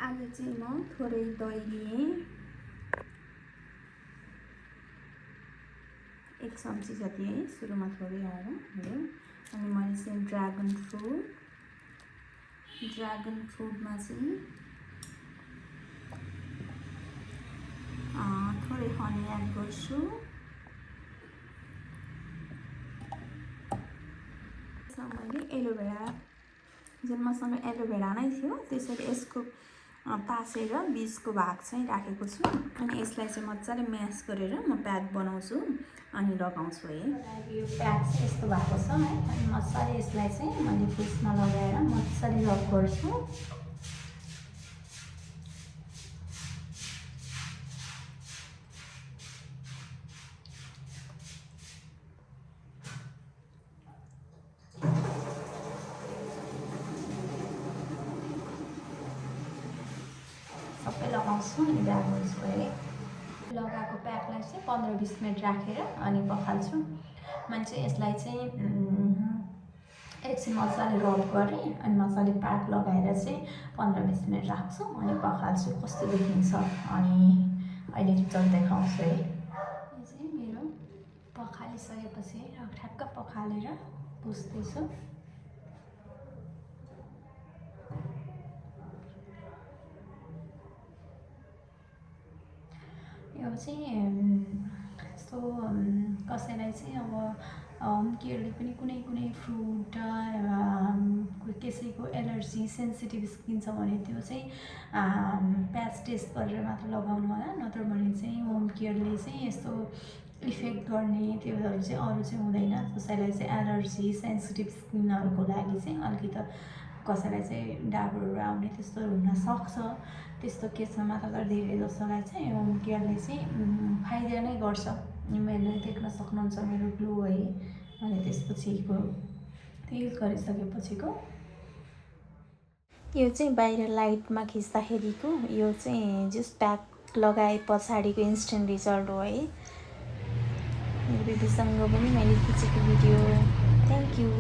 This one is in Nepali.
आज चाहिँ म थोरै दही लिएँ, 1 चम्ची जति है, सुरुमा थोरै हालेर हेर्यो। अनि मैले चाहिँ ड्र्यागन फ्रुटमा चाहिँ थोरै हनी एड गर्छु। मैले एलोभेरा, जुन मसँग एलोभेरा नै थियो त्यसरी यसको तासेर बीजको भाग चाहिँ राखेको छु। अनि यसलाई चाहिँ मजाले म्यास गरेर म प्याक बनाउँछु अनि लगाउँछु है। यो प्याक चाहिँ यस्तो भएको छ है। अनि मजाले यसलाई चाहिँ मैले फेसमा लगाएर मजाले रब गर्छु। सबै लगाउँछु अनि ब्याग गर्छु है। लगाएको प्याकलाई चाहिँ 15-20 मिनट राखेर अनि पखाल्छु। मैले चाहिँ यसलाई चाहिँ एकछिन मजाले रब गरेँ अनि मजाले प्याक लगाएर चाहिँ 15-20 मिनट राख्छु अनि पखाल्छु। कस्तो देखिन्छ अनि अहिले रिजल्ट देखाउँछु है। यो चाहिँ मेरो पखालिसकेपछि ठ्याक्क पखालेर पुस्दैछु। यो चाहिँ यस्तो कसैलाई चाहिँ अब होम केयरले पनि कुनै फ्रुट कसैको एलर्जी सेन्सिटिभ स्किन छ भने त्यो चाहिँ प्याच टेस्ट गरेर मात्र लगाउनु होला। नत्र भने चाहिँ होम केयरले चाहिँ यस्तो इफेक्ट गर्ने त्योहरू चाहिँ अरू चाहिँ हुँदैन। कसैलाई चाहिँ एलर्जी सेन्सिटिभ स्किनहरूको लागि चाहिँ अलिकति कसैलाई चाहिँ डागहरू आउने त्यस्तोहरू हुनसक्छ। त्यस्तो केसमा मात्र धेरै जसोलाई चाहिँ होम केयरले चाहिँ फाइदा नै गर्छ। मैले देख्न सक्नुहुन्छ मेरो ग्लो है। अनि त्यसपछिको त्यो युज गरिसकेपछिको यो चाहिँ बाहिर लाइटमा खिच्दाखेरिको, यो चाहिँ जस्ट प्याक लगाए पछाडिको इन्स्टेन्ट रिजल्ट हो है। मेरो बेबीसँग पनि मैले खिचेको भिडियो। Thank you.